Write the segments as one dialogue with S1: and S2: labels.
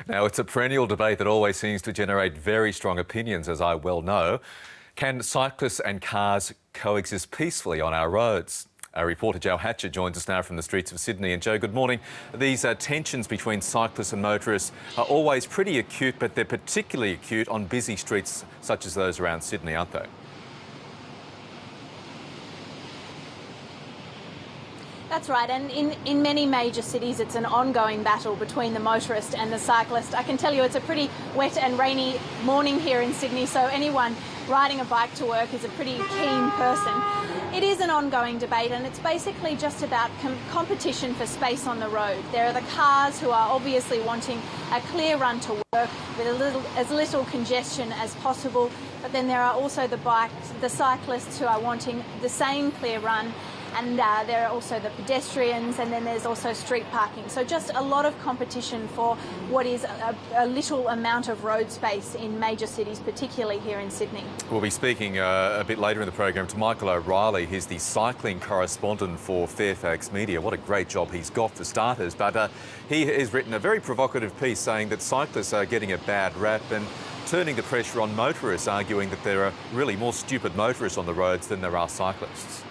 S1: Now, it's a perennial debate that always seems to generate very strong opinions, as I well know. Can cyclists and cars coexist peacefully on our roads? Our reporter Joe Hatcher joins us now from the streets of Sydney. And Joe, good morning. These tensions between cyclists and motorists are always pretty acute, but they're particularly acute on busy streets such as those around Sydney, aren't they?
S2: That's right, and in many major cities it's an ongoing battle between the motorist and the cyclist. I can tell you it's a pretty wet and rainy morning here in Sydney, so anyone riding a bike to work is a pretty keen person. It is an ongoing debate, and it's basically just about competition for space on the road. There are the cars who are obviously wanting a clear run to work with as little congestion as possible, but then there are also the cyclists who are wanting the same clear run. And there are also the pedestrians, and then there's also street parking. So just a lot of competition for what is a little amount of road space in major cities, particularly here in Sydney. We'll
S1: be speaking a bit later in the program to Michael O'Reilly. He's the cycling correspondent for Fairfax Media. What a great job he's got for starters. But he has written a very provocative piece saying that cyclists are getting a bad rap and turning the pressure on motorists, arguing that there are really more stupid motorists on the roads than there are cyclists.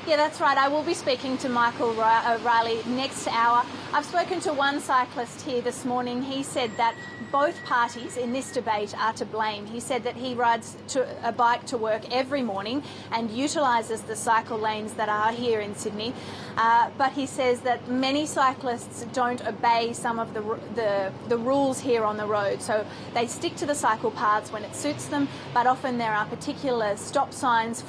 S2: Yeah, that's right. I will be speaking to Michael O'Reilly next hour. I've spoken to one cyclist here this morning. He said that both parties in this debate are to blame. He said that he rides a bike to work every morning and utilises the cycle lanes that are here in Sydney. But he says that many cyclists don't obey some of the rules here on the road. So they stick to the cycle paths when it suits them, but often there are particular stop signs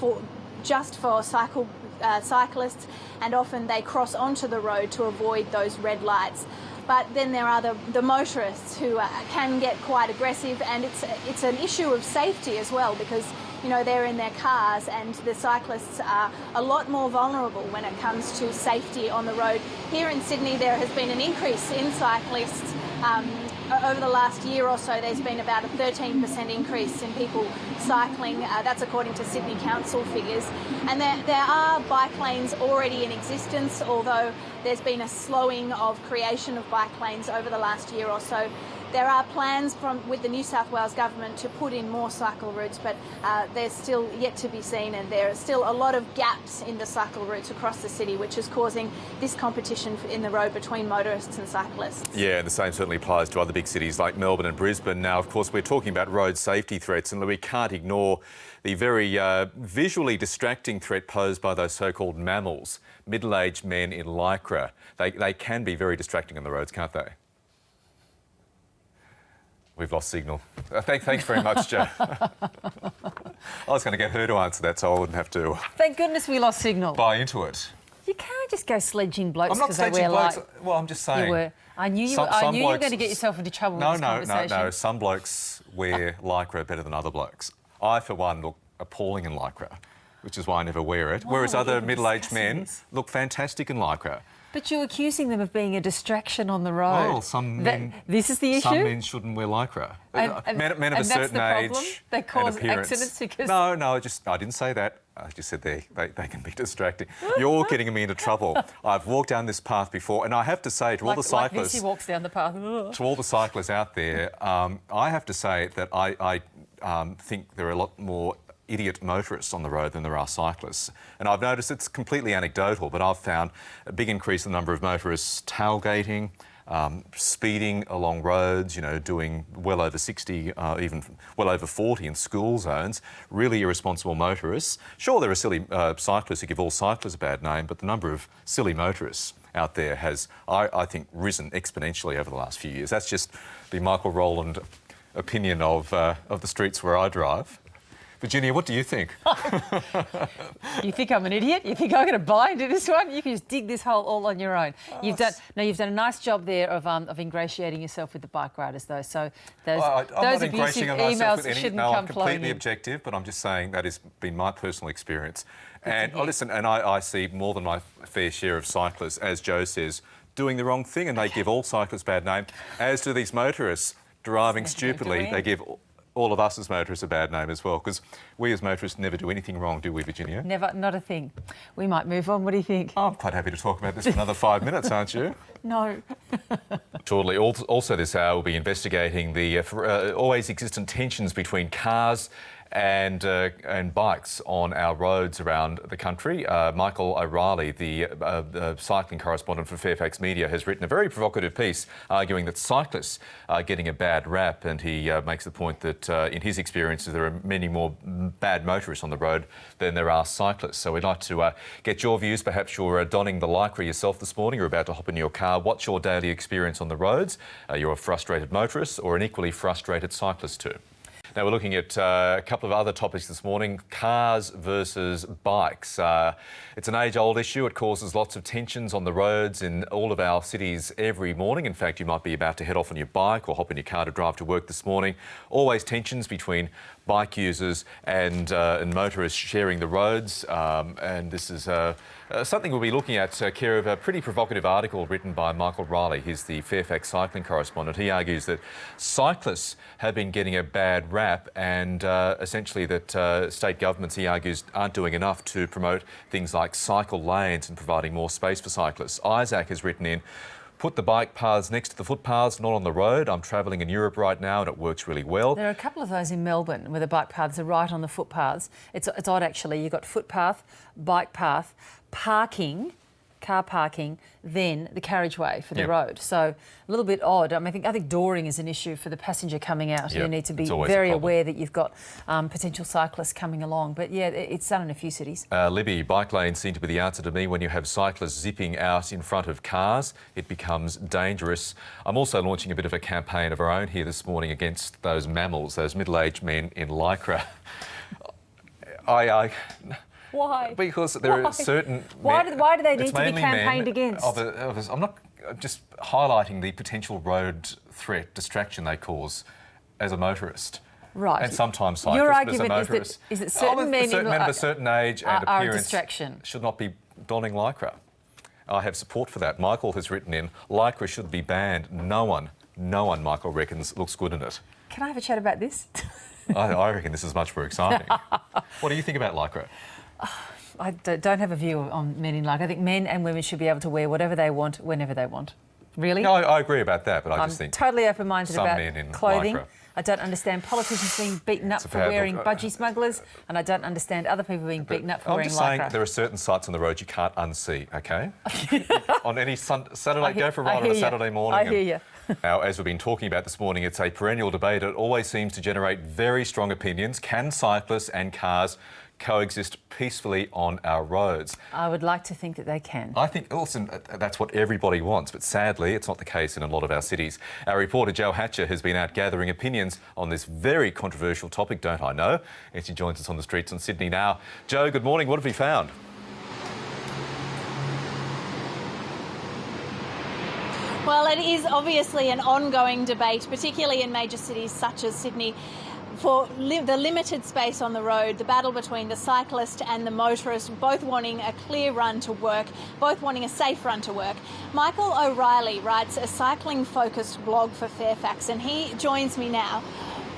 S2: just for cyclists, and often they cross onto the road to avoid those red lights. But then there are the motorists who can get quite aggressive, and it's an issue of safety as well, because they're in their cars, and the cyclists are a lot more vulnerable when it comes to safety on the road. Here in Sydney there has been an increase in cyclists. Over the last year or so, there's been about a 13% increase in people cycling. That's according to Sydney Council figures. And there are bike lanes already in existence, although there's been a slowing of creation of bike lanes over the last year or so. There are plans with the New South Wales government to put in more cycle routes, but they're still yet to be seen, and there are still a lot of gaps in the cycle routes across the city, which is causing this competition in the road between motorists and cyclists.
S1: Yeah, and the same certainly applies to other big cities like Melbourne and Brisbane. Now, of course, we're talking about road safety threats, and we can't ignore the very visually distracting threat posed by those so-called mammals, middle-aged men in Lycra. They can be very distracting on the roads, can't they? We've lost signal. Thanks very much, Joe. I was going to get her to answer that so I wouldn't have to...
S3: Thank goodness we lost signal.
S1: ...buy into it.
S3: You can't just go sledging blokes because they
S1: wear
S3: wear
S1: Well, I'm just saying.
S3: You were. I knew you were going to get yourself into trouble with this conversation.
S1: No. Some blokes wear Lycra better than other blokes. I, for one, look appalling in Lycra, which is why I never wear it, whereas other middle-aged men look fantastic in Lycra.
S3: But you're accusing them of being a distraction on the road.
S1: Well, some men...
S3: This is the issue?
S1: Some men shouldn't wear Lycra. Men of a certain age
S3: they cause
S1: and appearance.
S3: accidents because...
S1: No, I didn't say that. I just said they can be distracting. You're getting me into trouble. I've walked down this path before, and I have to say to all the cyclists...
S3: Like Vincy walks down the path.
S1: To all the cyclists out there, I have to say that I think there are a lot more idiot motorists on the road than there are cyclists. And I've noticed it's completely anecdotal, but I've found a big increase in the number of motorists tailgating, speeding along roads, doing well over 60, even well over 40 in school zones, really irresponsible motorists. Sure, there are silly cyclists who give all cyclists a bad name, but the number of silly motorists out there has, I think, risen exponentially over the last few years. That's just the Michael Rowland opinion of the streets where I drive. Virginia, what do you think?
S3: You think I'm an idiot? You think I'm going to buy into this one? You can just dig this hole all on your own. You've done a nice job there of ingratiating yourself with the bike riders, though. So those abusive emails shouldn't come flowing in.
S1: I'm completely objective, but I'm just saying that has been my personal experience. And listen, and I see more than my fair share of cyclists, as Joe says, doing the wrong thing, and they give all cyclists bad name, as do these motorists driving stupidly. They give all of us as motorists a bad name as well, because we as motorists never do anything wrong, do we, Virginia?
S3: Never, not a thing. We might move on. What do you think?
S1: I'm quite happy to talk about this for another 5 minutes, aren't you?
S3: No.
S1: Shortly, also this hour, we'll be investigating the always existent tensions between cars and bikes on our roads around the country. Michael O'Reilly, the cycling correspondent for Fairfax Media, has written a very provocative piece arguing that cyclists are getting a bad rap, and he makes the point that in his experiences there are many more bad motorists on the road than there are cyclists. So we'd like to get your views. Perhaps you're donning the Lycra yourself this morning, you're about to hop in your car. What's your daily experience on the roads? You're a frustrated motorist or an equally frustrated cyclist too? Now, we're looking at a couple of other topics this morning, cars versus bikes. It's an age-old issue. It causes lots of tensions on the roads in all of our cities every morning. In fact, you might be about to head off on your bike or hop in your car to drive to work this morning. Always tensions between bike users and motorists sharing the roads. And this is something we'll be looking at care of a pretty provocative article written by Michael Riley. He's the Fairfax cycling correspondent. He argues that cyclists have been getting a bad rap and essentially that state governments, he argues, aren't doing enough to promote things like cycle lanes and providing more space for cyclists. Isaac has written in, put the bike paths next to the footpaths, not on the road. I'm travelling in Europe right now and it works really well.
S3: There are a couple of those in Melbourne where the bike paths are right on the footpaths. It's odd actually. You've got footpath, bike path, parking, car parking, then the carriageway for the road. So a little bit odd. I mean, I think dooring is an issue for the passenger coming out. You need to be very aware that you've got potential cyclists coming along. But yeah, it's done in a few cities.
S1: Libby, bike lanes seem to be the answer to me. When you have cyclists zipping out in front of cars, it becomes dangerous. I'm also launching a bit of a campaign of our own here this morning against those mammals, those middle-aged men in Lycra.
S3: Why?
S1: Because there are certain...
S3: Why do they need to be campaigned against?
S1: I'm not just highlighting the potential road threat, distraction they cause as a motorist.
S3: Right.
S1: And sometimes cyclists,
S3: your
S1: but as a
S3: argument
S1: motorist.
S3: is that certain men
S1: of a certain age and
S3: are a
S1: appearance
S3: distraction.
S1: should not be donning Lycra. I have support for that. Michael has written in, Lycra should be banned. No one, Michael reckons, looks good in it.
S3: Can I have a chat about this?
S1: I reckon this is much more exciting. What do you think about Lycra?
S3: I don't have a view on men in Lycra. I think men and women should be able to wear whatever they want, whenever they want. Really?
S1: No, I agree about that, but I just think...
S3: I'm totally open-minded about clothing.
S1: Lycra.
S3: I don't understand politicians being beaten up for wearing budgie smugglers, and I don't understand other people being beaten up for wearing Lycra.
S1: I'm just saying there are certain sights on the road you can't unsee, OK? On any Saturday, go for a ride on a Saturday morning.
S3: I hear you.
S1: Now, as we've been talking about this morning, it's a perennial debate. It always seems to generate very strong opinions. Can cyclists and cars coexist peacefully on our roads?
S3: I would like to think that they can.
S1: I think, listen, that's what everybody wants, but sadly it's not the case in a lot of our cities. Our reporter Joe Hatcher has been out gathering opinions on this very controversial topic, don't I know? And she joins us on the streets in Sydney now. Joe, good morning. What have you found?
S2: Well, it is obviously an ongoing debate, particularly in major cities such as Sydney, for the limited space on the road, the battle between the cyclist and the motorist, both wanting a clear run to work, both wanting a safe run to work. Michael O'Reilly writes a cycling-focused blog for Fairfax, and he joins me now.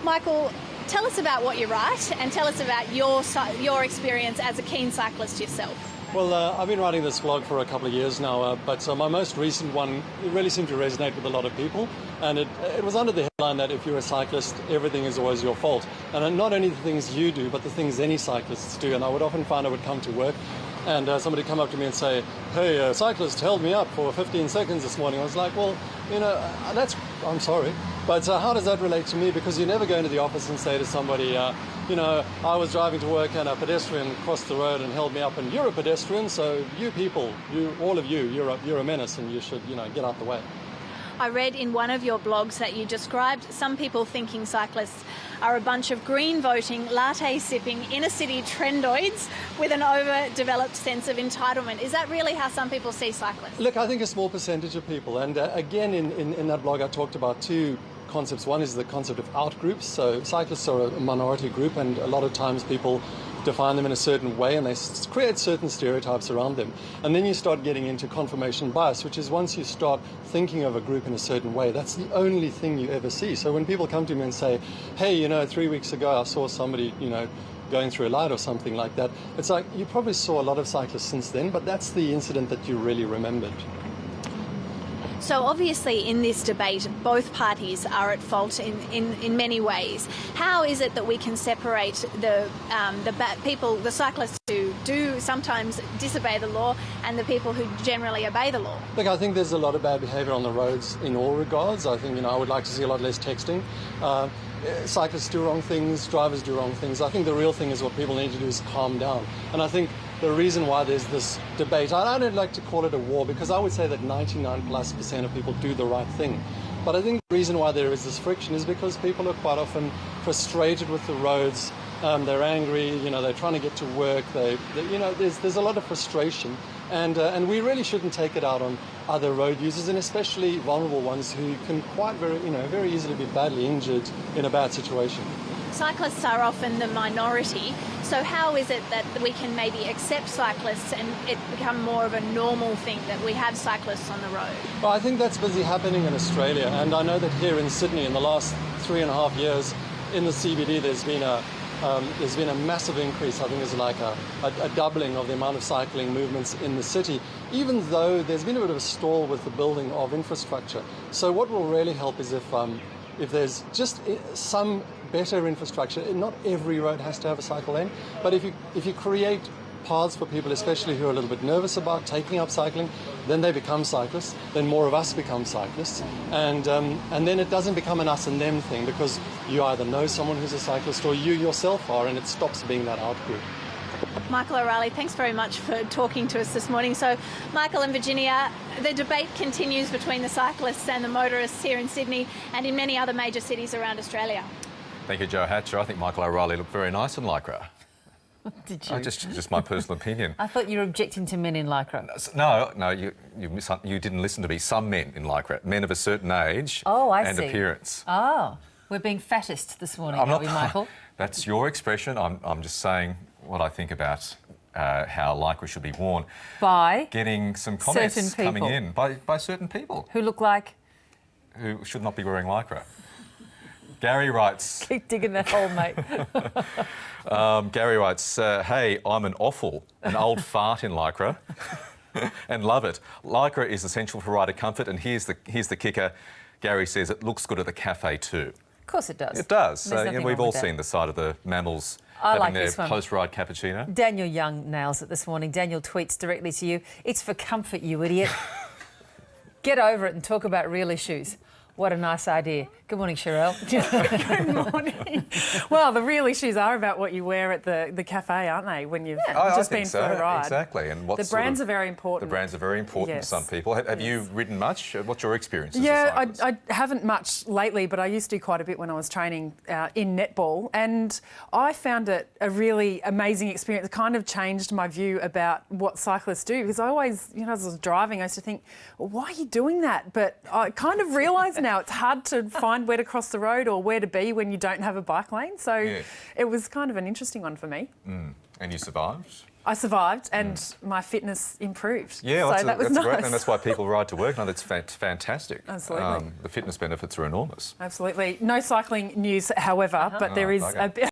S2: Michael, tell us about what you write and tell us about your experience as a keen cyclist yourself.
S4: Well, I've been writing this blog for a couple of years now, but my most recent one, it really seemed to resonate with a lot of people. And it was under the headline that if you're a cyclist, everything is always your fault. And not only the things you do, but the things any cyclists do. And I would often find I would come to work and somebody would come up to me and say, hey, a cyclist held me up for 15 seconds this morning. I was like, well, you know, I'm sorry. But how does that relate to me? Because you never go into the office and say to somebody, you know, I was driving to work and a pedestrian crossed the road and held me up, and you're a pedestrian, so you people, all of you, you're a menace and you should, you know, get out the way.
S2: I read in one of your blogs that you described some people thinking cyclists are a bunch of green voting, latte sipping, inner city trendoids with an overdeveloped sense of entitlement. Is that really how some people see cyclists?
S4: Look, I think a small percentage of people, and again in that blog I talked about two concepts. One is the concept of out-groups. So cyclists are a minority group, and a lot of times people define them in a certain way, and they create certain stereotypes around them. And then you start getting into confirmation bias, which is once you start thinking of a group in a certain way, that's the only thing you ever see. So when people come to me and say, hey, 3 weeks ago I saw somebody, going through a light or something like that, it's like you probably saw a lot of cyclists since then, but that's the incident that you really remembered.
S2: So obviously in this debate, both parties are at fault in many ways. How is it that we can separate the cyclists who do sometimes disobey the law and the people who generally obey the law?
S4: Look, I think there's a lot of bad behaviour on the roads in all regards. I think, I would like to see a lot less texting. Cyclists do wrong things, drivers do wrong things. I think the real thing is what people need to do is calm down. And I think the reason why there's this debate, I don't like to call it a war, because I would say that 99+% of people do the right thing. But I think the reason why there is this friction is because people are quite often frustrated with the roads. They're angry, they're trying to get to work. There's a lot of frustration. And we really shouldn't take it out on other road users, and especially vulnerable ones who can very easily be badly injured in a bad situation.
S2: Cyclists are often the minority, so how is it that we can maybe accept cyclists and it become more of a normal thing that we have cyclists on the road?
S4: Well, I think that's busy happening in Australia, and I know that here in Sydney in the last 3.5 years in the CBD there's been a massive increase. I think there's like a doubling of the amount of cycling movements in the city, even though there's been a bit of a stall with the building of infrastructure. So what will really help is if there's just some better infrastructure. Not every road has to have a cycle lane, but if you create paths for people, especially who are a little bit nervous about taking up cycling, then they become cyclists, then more of us become cyclists, and then it doesn't become an us and them thing, because you either know someone who's a cyclist or you yourself are, and it stops being that out group.
S2: Michael O'Reilly, thanks very much for talking to us this morning. So, Michael and Virginia, the debate continues between the cyclists and the motorists here in Sydney and in many other major cities around Australia.
S1: Thank you, Joe Hatcher. I think Michael O'Reilly looked very nice in Lycra.
S3: Did you?
S1: Just my personal opinion.
S3: I thought you were objecting to men in Lycra.
S1: No, you didn't listen to me. Some men in Lycra, men of a certain age and
S3: see.
S1: appearance.
S3: Oh, we're being fattest this morning, are we, Michael?
S1: That's your expression. I'm just saying what I think about how Lycra should be worn.
S3: By
S1: getting some comments coming in by certain people
S3: who look like
S1: who should not be wearing Lycra. Gary writes...
S3: Keep digging that hole, mate.
S1: Gary writes, hey, I'm an old fart in Lycra and love it. Lycra is essential for rider comfort, and here's the kicker. Gary says it looks good at the cafe too.
S3: Of course it does.
S1: It does. We've all
S3: that.
S1: seen the side of the mammals
S3: having
S1: like
S3: their
S1: post-ride cappuccino.
S3: Daniel Young nails it this morning. Daniel tweets directly to you. It's for comfort, you idiot. Get over it and talk about real issues. What a nice idea. Good morning, Sherelle.
S5: Good morning. Well, the real issues are about what you wear at the cafe, aren't they, when you've just been for a ride?
S1: Exactly. And
S5: the brands are very important.
S1: The brands are very important to some people. Have you ridden much? What's your experience as a cyclist?
S5: I haven't much lately, but I used to do quite a bit when I was training in netball, and I found it a really amazing experience. It kind of changed my view about what cyclists do, because I always, as I was driving, I used to think, well, why are you doing that? But I kind of realise now it's hard to find where to cross the road or where to be when you don't have a bike lane. So it was kind of an interesting one for me.
S1: Mm. And you survived?
S5: I survived, and my fitness improved.
S1: Yeah,
S5: so that was nice.
S1: Great, and that's why people ride to work. No, that's fantastic.
S5: Absolutely.
S1: The fitness benefits are enormous.
S5: Absolutely. No cycling news, however, but there is a bit